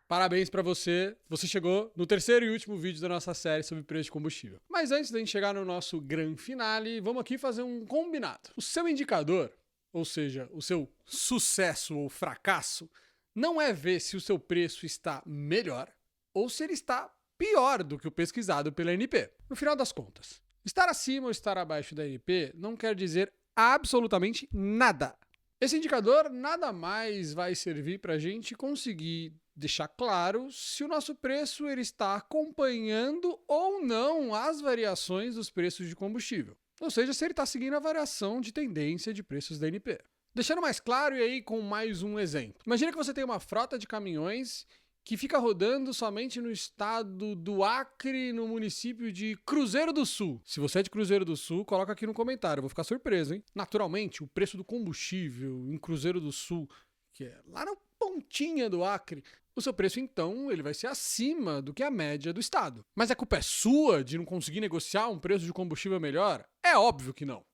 Parabéns pra você, você chegou no terceiro e último vídeo da nossa série sobre preço de combustível. Mas antes da gente chegar no nosso grande finale, vamos aqui fazer um combinado. O seu indicador, ou seja, o seu sucesso ou fracasso, não é ver se o seu preço está melhor ou se ele está pior do que o pesquisado pela ANP. No final das contas, estar acima ou estar abaixo da ANP não quer dizer absolutamente nada. Esse indicador nada mais vai servir para a gente conseguir deixar claro se o nosso preço ele está acompanhando ou não as variações dos preços de combustível. Ou seja, se ele está seguindo a variação de tendência de preços da ANP. Deixando mais claro e aí com mais um exemplo. Imagina que você tem uma frota de caminhões que fica rodando somente no estado do Acre, no município de Cruzeiro do Sul. Se você é de Cruzeiro do Sul, coloca aqui no comentário, eu vou ficar surpreso, hein? Naturalmente, o preço do combustível em Cruzeiro do Sul, que é lá na pontinha do Acre, o seu preço, então, ele vai ser acima do que a média do estado. Mas a culpa é sua de não conseguir negociar um preço de combustível melhor? É óbvio que não.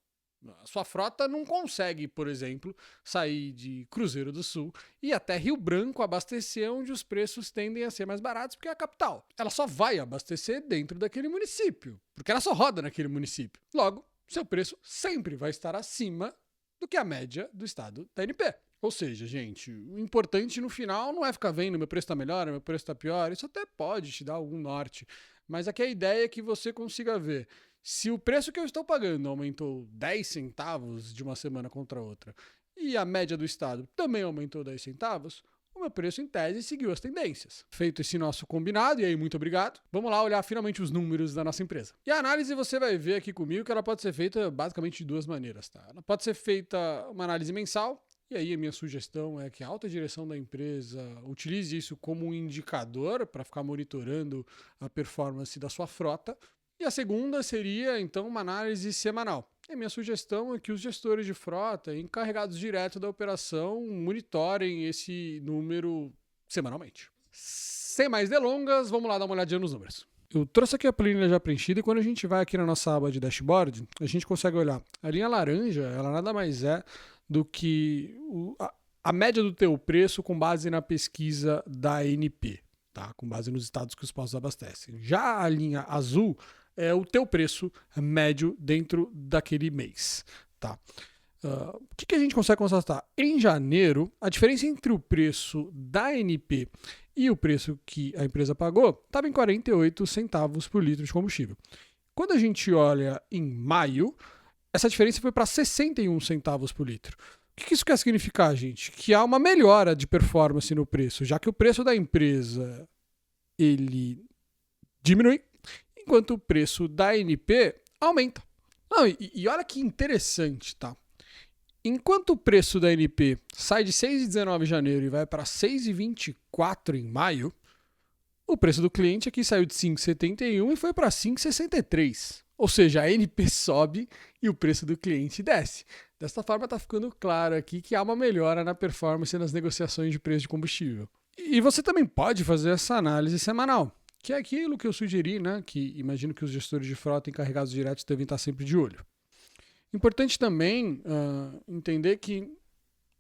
A sua frota não consegue, por exemplo, sair de Cruzeiro do Sul e ir até Rio Branco abastecer onde os preços tendem a ser mais baratos, porque é a capital. Ela só vai abastecer dentro daquele município, porque ela só roda naquele município. Logo, seu preço sempre vai estar acima do que a média do estado da ANP. Ou seja, gente, o importante no final não é ficar vendo meu preço está melhor, meu preço está pior, isso até pode te dar algum norte, mas aqui a ideia é que você consiga ver se o preço que eu estou pagando aumentou 10 centavos de uma semana contra a outra e a média do estado também aumentou 10 centavos, o meu preço em tese seguiu as tendências. Feito esse nosso combinado, e aí muito obrigado, vamos lá olhar finalmente os números da nossa empresa. E a análise você vai ver aqui comigo que ela pode ser feita basicamente de duas maneiras, tá? Ela pode ser feita uma análise mensal, e aí a minha sugestão é que a alta direção da empresa utilize isso como um indicador para ficar monitorando a performance da sua frota. E a segunda seria, então, uma análise semanal. E a minha sugestão é que os gestores de frota, encarregados direto da operação, monitorem esse número semanalmente. Sem mais delongas, vamos lá dar uma olhadinha nos números. Eu trouxe aqui a planilha já preenchida e quando a gente vai aqui na nossa aba de dashboard, a gente consegue olhar. A linha laranja, ela nada mais é do que a média do teu preço com base na pesquisa da ANP, tá? Com base nos estados que os postos abastecem. Já a linha azul é o teu preço médio dentro daquele mês, tá? O que a gente consegue constatar? Em janeiro, a diferença entre o preço da ANP e o preço que a empresa pagou estava em 48 centavos por litro de combustível. Quando a gente olha em maio, essa diferença foi para 61 centavos por litro. O que isso quer significar, gente? Que há uma melhora de performance no preço, já que o preço da empresa ele diminui, enquanto o preço da ANP aumenta. Não, e olha que interessante, tá? Enquanto o preço da ANP sai de 6,19 em janeiro e vai para 6,24 em maio, o preço do cliente aqui saiu de 5,71 e foi para 5,63. Ou seja, a ANP sobe e o preço do cliente desce. Desta forma, está ficando claro aqui que há uma melhora na performance nas negociações de preço de combustível. E você também pode fazer essa análise semanal, que é aquilo que eu sugeri, né? Que imagino que os gestores de frota encarregados diretos devem estar sempre de olho. Importante também entender que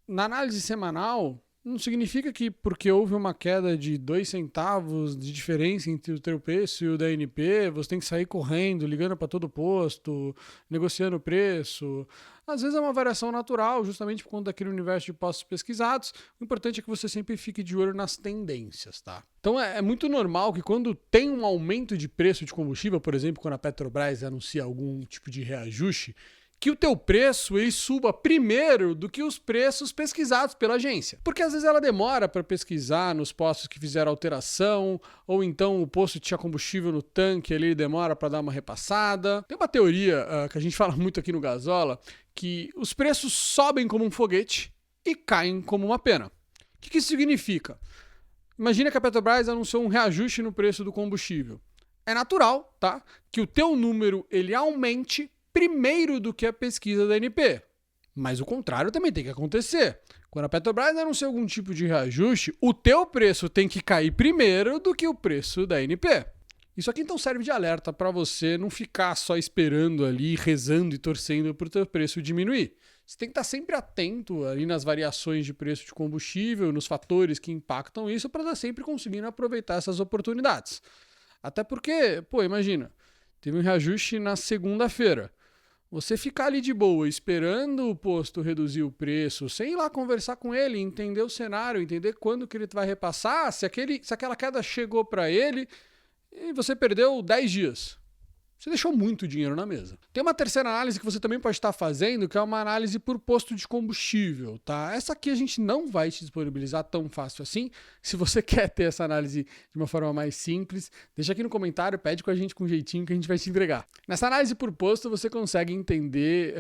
na análise semanal não significa que porque houve uma queda de 2 centavos de diferença entre o teu preço e o da ANP, você tem que sair correndo, ligando para todo posto, negociando o preço. Às vezes é uma variação natural, justamente por conta daquele universo de postos pesquisados. O importante é que você sempre fique de olho nas tendências, tá? Então é muito normal que quando tem um aumento de preço de combustível, por exemplo, quando a Petrobras anuncia algum tipo de reajuste, que o teu preço ele suba primeiro do que os preços pesquisados pela agência. Porque às vezes ela demora para pesquisar nos postos que fizeram alteração, ou então o posto tinha combustível no tanque, ele demora para dar uma repassada. Tem uma teoria que a gente fala muito aqui no Gasola, que os preços sobem como um foguete e caem como uma pena. O que isso significa? Imagina que a Petrobras anunciou um reajuste no preço do combustível. É natural, tá? Que o teu número ele aumente primeiro do que a pesquisa da ANP. Mas o contrário também tem que acontecer. Quando a Petrobras anuncia algum tipo de reajuste, o teu preço tem que cair primeiro do que o preço da ANP. Isso aqui então serve de alerta para você não ficar só esperando ali, rezando e torcendo para o teu preço diminuir. Você tem que estar sempre atento ali nas variações de preço de combustível, nos fatores que impactam isso, para estar sempre conseguindo aproveitar essas oportunidades. Até porque, imagina, teve um reajuste na segunda-feira. Você ficar ali de boa, esperando o posto reduzir o preço, sem ir lá conversar com ele, entender o cenário, entender quando que ele vai repassar, se aquela queda chegou para ele e você perdeu 10 dias. Você deixou muito dinheiro na mesa. Tem uma terceira análise que você também pode estar fazendo, que é uma análise por posto de combustível, tá? Essa aqui a gente não vai te disponibilizar tão fácil assim. Se você quer ter essa análise de uma forma mais simples, deixa aqui no comentário, pede com a gente com um jeitinho que a gente vai te entregar. Nessa análise por posto, você consegue entender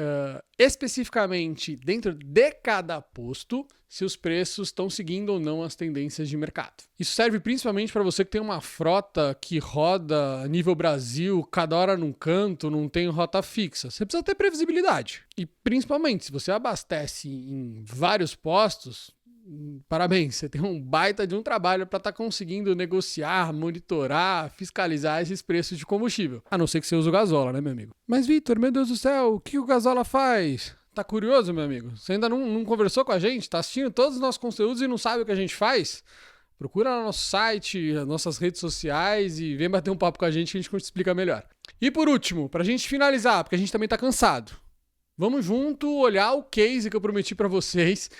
especificamente dentro de cada posto se os preços estão seguindo ou não as tendências de mercado. Isso serve principalmente para você que tem uma frota que roda a nível Brasil, cada hora num canto, não tem rota fixa. Você precisa ter previsibilidade. E principalmente, se você abastece em vários postos, parabéns, você tem um baita de um trabalho para estar conseguindo negociar, monitorar, fiscalizar esses preços de combustível. A não ser que você use o Gasola, né, meu amigo? Mas, Vitor, meu Deus do céu, o que o Gasola faz? Tá curioso, meu amigo? Você ainda não conversou com a gente? Tá assistindo todos os nossos conteúdos e não sabe o que a gente faz? Procura no nosso site, nas nossas redes sociais e vem bater um papo com a gente que a gente explica melhor. E por último, pra gente finalizar, porque a gente também tá cansado, vamos junto olhar o case que eu prometi para vocês,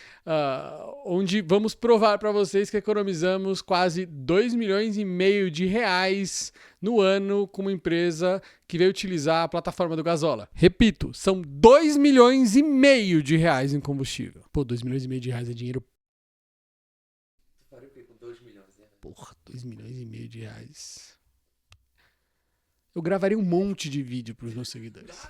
onde vamos provar para vocês que economizamos quase 2,5 milhões de reais no ano com uma empresa que veio utilizar a plataforma do Gasola. Repito, são 2,5 milhões de reais em combustível. 2,5 milhões de reais é dinheiro. Porra, 2,5 milhões de reais. Eu gravaria um monte de vídeo para os meus seguidores.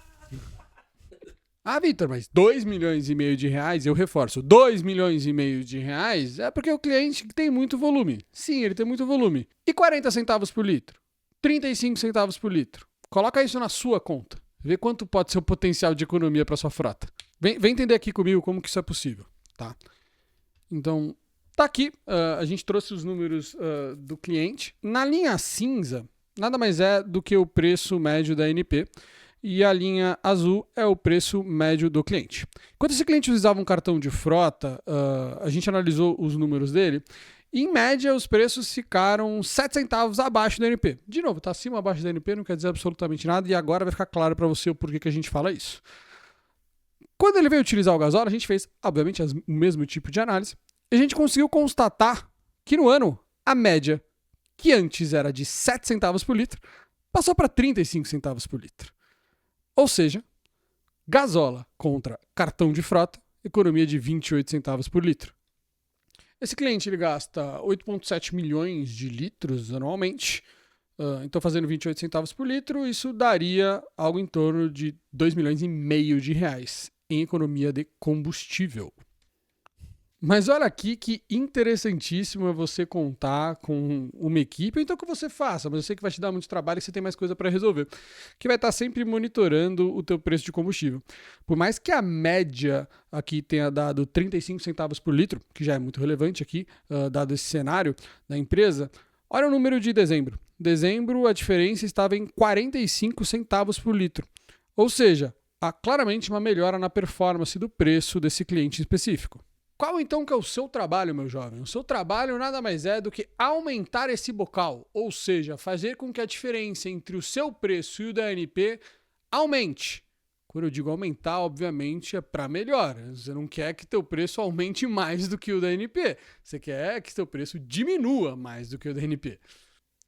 Ah, Vitor, mas 2,5 milhões de reais, eu reforço, 2,5 milhões de reais é porque o cliente tem muito volume. Sim, ele tem muito volume. E 40 centavos por litro? 35 centavos por litro. Coloca isso na sua conta. Vê quanto pode ser o potencial de economia para sua frota. Vem entender aqui comigo como que isso é possível, tá? Então, tá aqui, a gente trouxe os números do cliente. Na linha cinza, nada mais é do que o preço médio da ANP. E a linha azul é o preço médio do cliente. Enquanto esse cliente usava um cartão de frota, a gente analisou os números dele, e em média os preços ficaram 7 centavos abaixo da ANP. De novo, está acima ou abaixo da ANP, não quer dizer absolutamente nada, e agora vai ficar claro para você o porquê que a gente fala isso. Quando ele veio utilizar o Gasola, a gente fez, obviamente, o mesmo tipo de análise, e a gente conseguiu constatar que no ano, a média, que antes era de 7 centavos por litro, passou para 35 centavos por litro. Ou seja, Gasola contra cartão de frota, economia de 28 centavos por litro. Esse cliente ele gasta 8,7 milhões de litros anualmente. Então, fazendo 28 centavos por litro, isso daria algo em torno de 2,5 milhões de reais em economia de combustível. Mas olha aqui que interessantíssimo é você contar com uma equipe, então que você faça, mas eu sei que vai te dar muito trabalho e você tem mais coisa para resolver, que vai estar sempre monitorando o teu preço de combustível. Por mais que a média aqui tenha dado 35 centavos por litro, que já é muito relevante aqui, dado esse cenário da empresa, olha o número de dezembro. Dezembro, a diferença estava em 45 centavos por litro. Ou seja, há claramente uma melhora na performance do preço desse cliente específico. Qual então que é o seu trabalho, meu jovem? O seu trabalho nada mais é do que aumentar esse bocal, ou seja, fazer com que a diferença entre o seu preço e o da ANP aumente. Quando eu digo aumentar, obviamente, é para melhor. Você não quer que teu preço aumente mais do que o da ANP. Você quer que teu preço diminua mais do que o da ANP.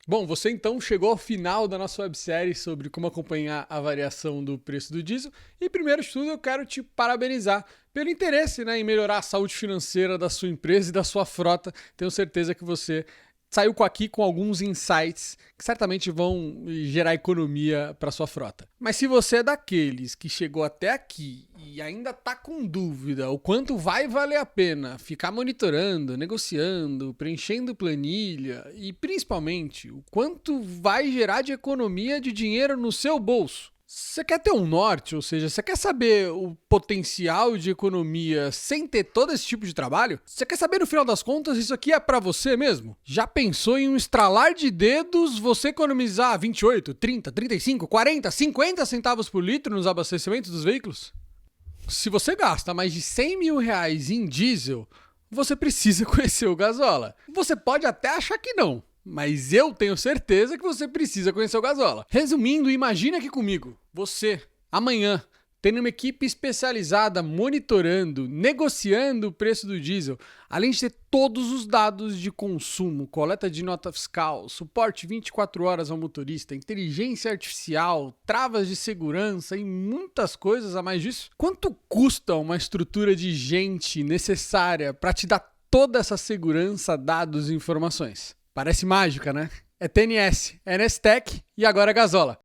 Bom, você então chegou ao final da nossa websérie sobre como acompanhar a variação do preço do diesel. E primeiro de tudo eu quero te parabenizar pelo interesse, em melhorar a saúde financeira da sua empresa e da sua frota. Tenho certeza que você saiu aqui com alguns insights que certamente vão gerar economia para sua frota. Mas se você é daqueles que chegou até aqui e ainda está com dúvida o quanto vai valer a pena ficar monitorando, negociando, preenchendo planilha e principalmente o quanto vai gerar de economia de dinheiro no seu bolso, você quer ter um norte, ou seja, você quer saber o potencial de economia sem ter todo esse tipo de trabalho? Você quer saber no final das contas isso aqui é pra você mesmo? Já pensou em um estralar de dedos você economizar 28, 30, 35, 40, 50 centavos por litro nos abastecimentos dos veículos? se você gasta mais de 100 mil reais em diesel, você precisa conhecer o Gasola. Você pode até achar que não, mas eu tenho certeza que você precisa conhecer o Gasola. Resumindo, imagina aqui comigo, você, amanhã, tendo uma equipe especializada monitorando, negociando o preço do diesel, além de ter todos os dados de consumo, coleta de nota fiscal, suporte 24 horas ao motorista, inteligência artificial, travas de segurança e muitas coisas a mais disso. Quanto custa uma estrutura de gente necessária para te dar toda essa segurança, dados e informações? Parece mágica, né? É TNS, é Nestec e agora é Gasola.